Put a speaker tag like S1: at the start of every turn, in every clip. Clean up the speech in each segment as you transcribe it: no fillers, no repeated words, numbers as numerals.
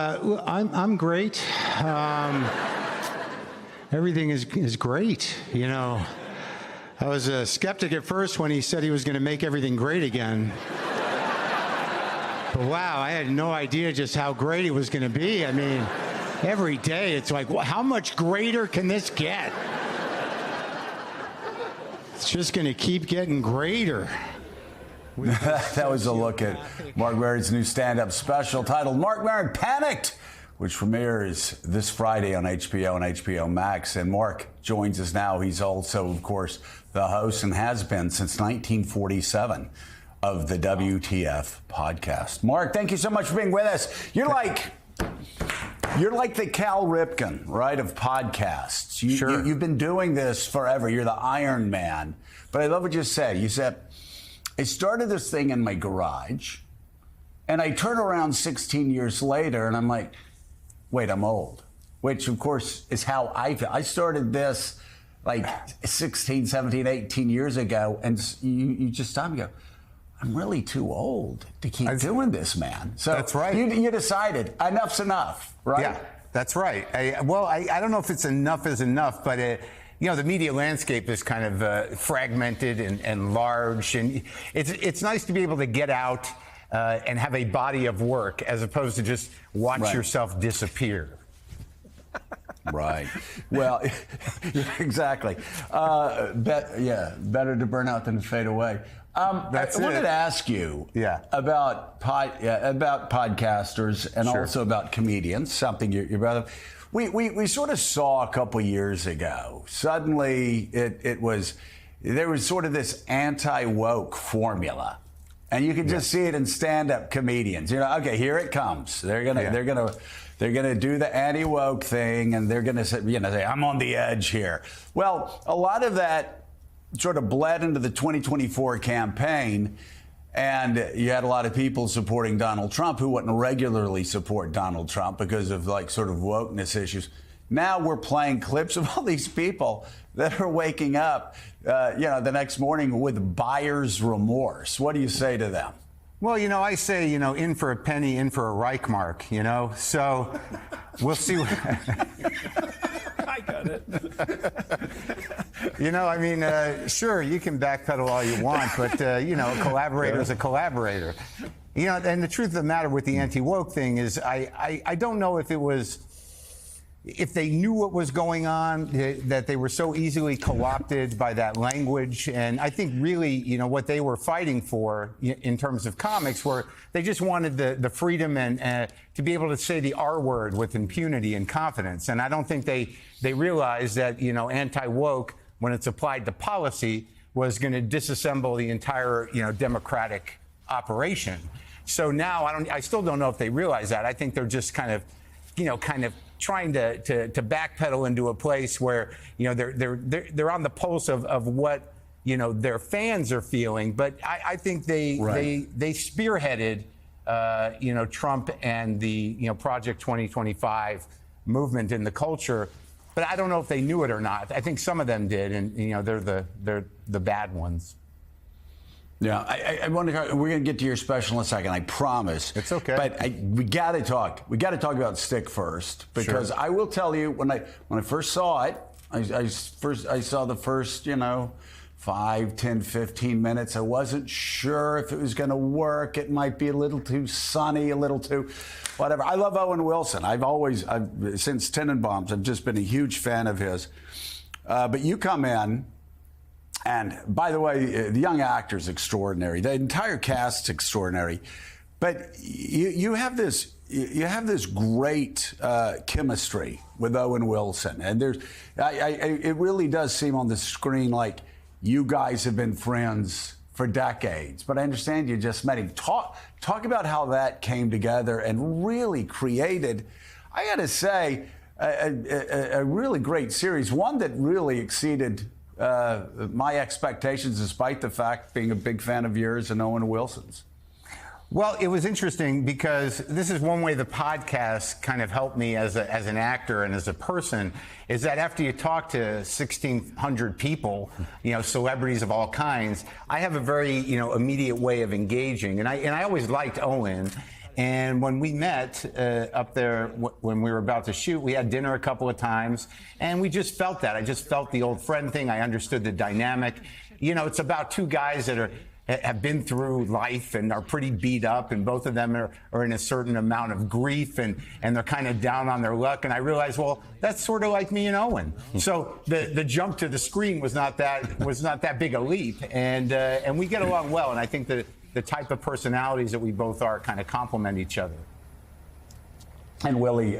S1: I'm great. Everything is great. You know, I was a skeptic at first when he said he was going to make everything great again. But wow, I had no idea just how great it was going to be. I mean, every day it's like, well, how much greater can this get? It's just going to keep getting greater.
S2: That was a look at Marc Maron's new stand-up special titled Marc Maron Panicked, which premieres this Friday on HBO and HBO Max. And Marc joins us now. He's also, of course, the host and has been since 1947 of the WTF podcast. Marc, thank you so much for being with us. You're like the Cal Ripken, right, of podcasts.
S1: Sure.
S2: You've been doing this forever. You're the Iron Man. But I love what you said. You said, I started this thing in my garage, and I turn around 16 years later, and I'm like, wait, I'm old. Which, of course, is how I feel. I started this like 16, 17, 18 years ago, and you just stop and go, I'm really too old to keep doing this, man. So
S1: that's right.
S2: You decided enough's enough, right?
S1: Yeah, that's right. I don't know if it's enough is enough, but you know, the media landscape is kind of fragmented and large, and it's nice to be able to get out and have a body of work as opposed to just watch yourself disappear.
S2: Right. Well, exactly. Better to burn out than to fade away. I wanted to ask you about podcasters and also about comedians, something you're brother. We sort of saw a couple years ago. Suddenly, there was sort of this anti-woke formula, and you can just see it in stand-up comedians. You know, okay, here it comes. They're gonna do the anti-woke thing, and they're gonna say, I'm on the edge here. Well, a lot of that sort of bled into the 2024 campaign. And you had a lot of people supporting Donald Trump who wouldn't regularly support Donald Trump because of like sort of wokeness issues. Now we're playing clips of all these people that are waking up, the next morning with buyer's remorse. What do you say to them?
S1: Well, you know, I say, in for a penny, in for a Reich mark, so we'll see.
S3: I got it.
S1: Sure, you can backpedal all you want, but, a collaborator is a collaborator. And the truth of the matter with the anti-woke thing is I don't know if they knew what was going on, that they were so easily co-opted by that language. And I think really, what they were fighting for in terms of comics were they just wanted the freedom and to be able to say the R word with impunity and confidence. And I don't think they realized that, anti-woke, when it's applied to policy, was going to disassemble the entire, democratic operation. So now I still don't know if they realize that. I think they're just kind of trying to backpedal into a place where they're on the pulse of what their fans are feeling. But I think they spearheaded Trump and the Project 2025 movement in the culture. But I don't know if they knew it or not. I think some of them did, and they're the bad ones.
S2: Yeah, I want to. We're going to get to your special in a second. I promise.
S1: It's okay.
S2: But we got to talk. We got to talk about Stick first, because I will tell you when I first saw it, I saw the first 5, 10, 15 minutes. I wasn't sure if it was going to work. It might be a little too sunny, a little too whatever. I love Owen Wilson. Since Tenenbaums, I've just been a huge fan of his. But you come in. And by the way, the young actor's extraordinary. The entire cast's extraordinary. But you have this great chemistry with Owen Wilson, and it really does seem on the screen like you guys have been friends for decades. But I understand you just met him. Talk about how that came together and really created, I got to say, a really great series. One that really exceeded my expectations, despite the fact being a big fan of yours and Owen Wilson's.
S1: Well, it was interesting because this is one way the podcast kind of helped me as an actor and as a person, is that after you talk to 1,600 people, celebrities of all kinds, I have a very, immediate way of engaging. And I always liked Owen. And when we met up there, when we were about to shoot, we had dinner a couple of times, and we just felt that. I just felt the old friend thing. I understood the dynamic. You know, it's about two guys that have been through life and are pretty beat up, and both of them are in a certain amount of grief, and they're kind of down on their luck. And I realized, well, that's sort of like me and Owen. So the jump to the screen was not that big a leap, and we get along well. And I think that the type of personalities that we both are kind of complement each other.
S2: And Willie,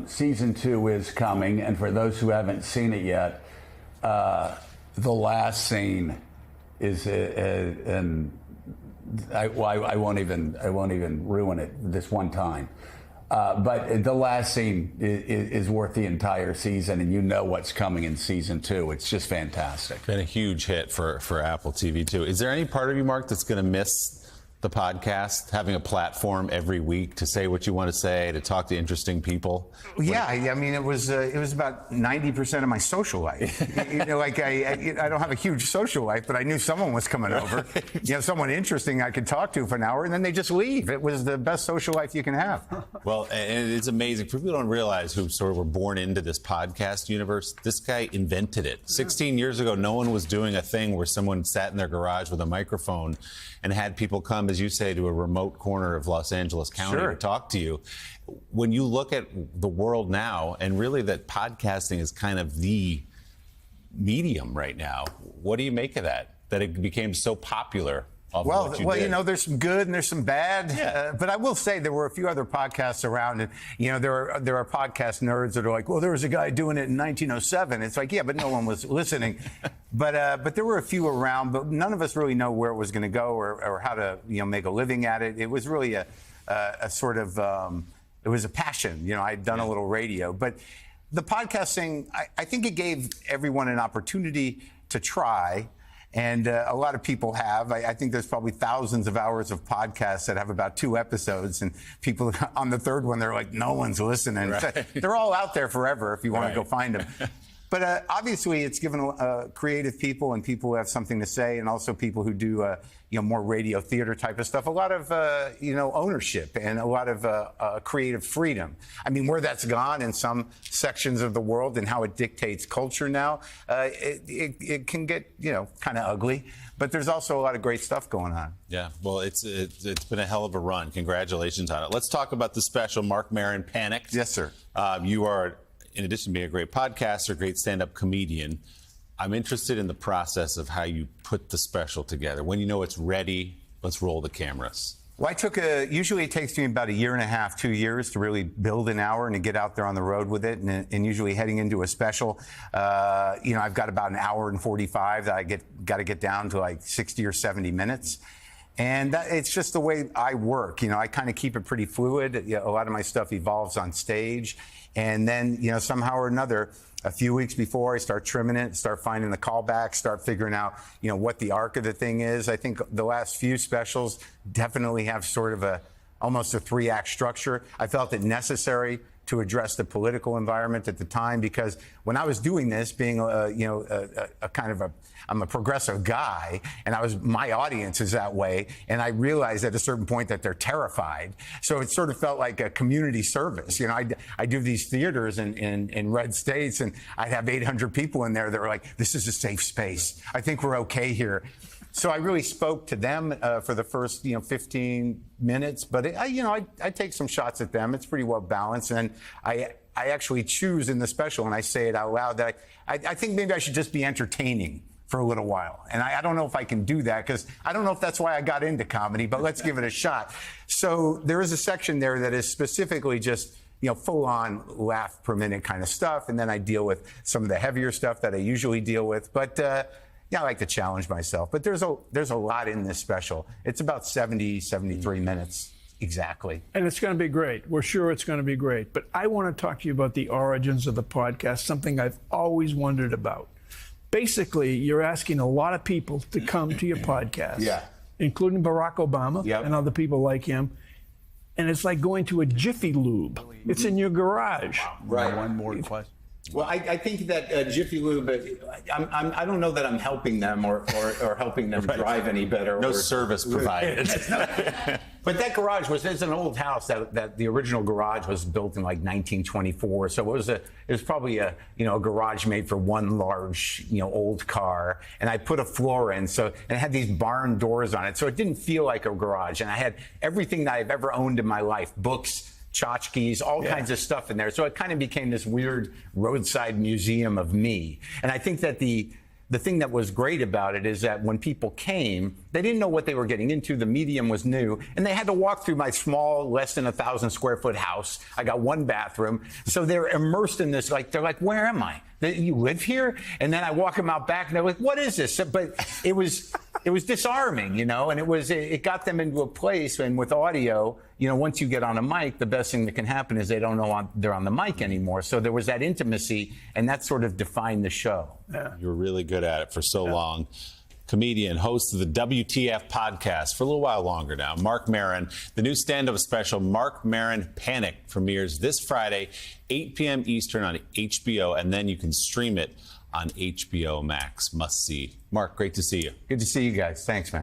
S2: season 2 is coming, and for those who haven't seen it yet, the last scene is, and I won't even ruin it this one time. But the last scene is worth the entire season, and you know what's coming in season 2. It's just fantastic.
S3: Been a huge hit for Apple TV too. Is there any part of you, Mark, that's going to miss the podcast, having a platform every week to say what you want to say, to talk to interesting people?
S1: Yeah, I mean, it was about 90% of my social life. You know, like I don't have a huge social life, but I knew someone was coming over. You know, someone interesting I could talk to for an hour, and then they just leave. It was the best social life you can have.
S3: Well, and it's amazing. For people who don't realize who sort of were born into this podcast universe, this guy invented it. 16 years ago, no one was doing a thing where someone sat in their garage with a microphone and had people come, as you say, to a remote corner of Los Angeles County to talk to you. When you look at the world now, and really that podcasting is kind of the medium right now, what do you make of that? That it became so popular? Well,
S1: you know, there's some good and there's some bad. But I will say there were a few other podcasts around, and you know, there are podcast nerds that are like, well, there was a guy doing it in 1907. It's like, yeah, but no one was listening. But there were a few around, but none of us really know where it was going to go or how to, you know, make a living at it. It was really a sort of it was a passion. You know, I'd done a little radio, but the podcasting, I think it gave everyone an opportunity to try. And a lot of people have. I think there's probably thousands of hours of podcasts that have about 2 episodes, and people on the third one, they're like, no one's listening. Right. They're all out there forever if you want to go find them. But obviously, it's given creative people and people who have something to say, and also people who do you know, more radio theater type of stuff, a lot of you know, ownership and a lot of creative freedom. I mean, where that's gone in some sections of the world and how it dictates culture now, it can get, you know, kind of ugly. But there's also a lot of great stuff going on. Yeah,
S3: well, it's been a hell of a run. Congratulations on it. Let's talk about the special, Marc Maron, Panicked.
S1: Yes, sir.
S3: You are, in addition to being a great podcaster, great stand-up comedian, I'm interested in the process of how you put the special together. When you know it's ready, let's roll the cameras.
S1: Well, usually it takes me about 1.5 years, 2 years to really build an hour and to get out there on the road with it. And usually heading into a special, you know, I've got about 1 hour and 45 that I got to get down to like 60 or 70 minutes. And it's just the way I work. You know, I kind of keep it pretty fluid. You know, a lot of my stuff evolves on stage. And then, you know, somehow or another, a few weeks before, I start trimming it, start finding the callbacks, start figuring out, you know, what the arc of the thing is. I think the last few specials definitely have sort of almost a 3-act structure. I felt it necessary to address the political environment at the time, because when I was doing this, being I'm a progressive guy, and my audience is that way, and I realized at a certain point that they're terrified. So it sort of felt like a community service. You know, I do these theaters in red states, and I'd have 800 people in there that were like, "This is a safe space. I think we're okay here." So I really spoke to them for the first, 15 minutes, but I take some shots at them. It's pretty well balanced, and I actually choose in the special, and I say it out loud, that I think maybe I should just be entertaining for a little while. And I don't know if I can do that, because I don't know if that's why I got into comedy, but let's give it a shot. So there is a section there that is specifically just, full-on laugh per minute kind of stuff, and then I deal with some of the heavier stuff that I usually deal with. But I like to challenge myself. But there's a lot in this special. It's about 73 minutes exactly.
S4: And it's going to be great. We're sure it's going to be great. But I want to talk to you about the origins of the podcast, something I've always wondered about. Basically, you're asking a lot of people to come to your podcast, including Barack Obama and other people like him. And it's like going to a Jiffy Lube. It's in your garage.
S2: Right. One more question.
S1: Well, I think that Jiffy Lube, I don't know that I'm helping them or helping them drive any better.
S3: No
S1: or,
S3: service provided.
S1: But that garage it's an old house that the original garage was built in like 1924. So it was probably a garage made for one large, old car. And I put a floor in, and it had these barn doors on it. So it didn't feel like a garage. And I had everything that I've ever owned in my life, books, tchotchkes, all kinds of stuff in there. So it kind of became this weird roadside museum of me. And I think that the thing that was great about it is that when people came, they didn't know what they were getting into. The medium was new, and they had to walk through my small, less than 1,000 square foot house. I got one bathroom. So they're immersed in this, they're like, where am I? You live here? And then I walk them out back, and they're like, what is this? But it was disarming, and it got them into a place. And with audio, once you get on a mic, the best thing that can happen is they don't know they're on the mic anymore. So there was that intimacy, and that sort of defined the show.
S4: Yeah.
S3: You were really good at it for so long. Comedian, host of the WTF podcast for a little while longer now, Marc Maron. The new stand-up special, Marc Maron Panic, premieres this Friday, 8 p.m. Eastern on HBO, and then you can stream it on HBO Max. Must see. Marc, great to see you.
S1: Good to see you guys. Thanks, man.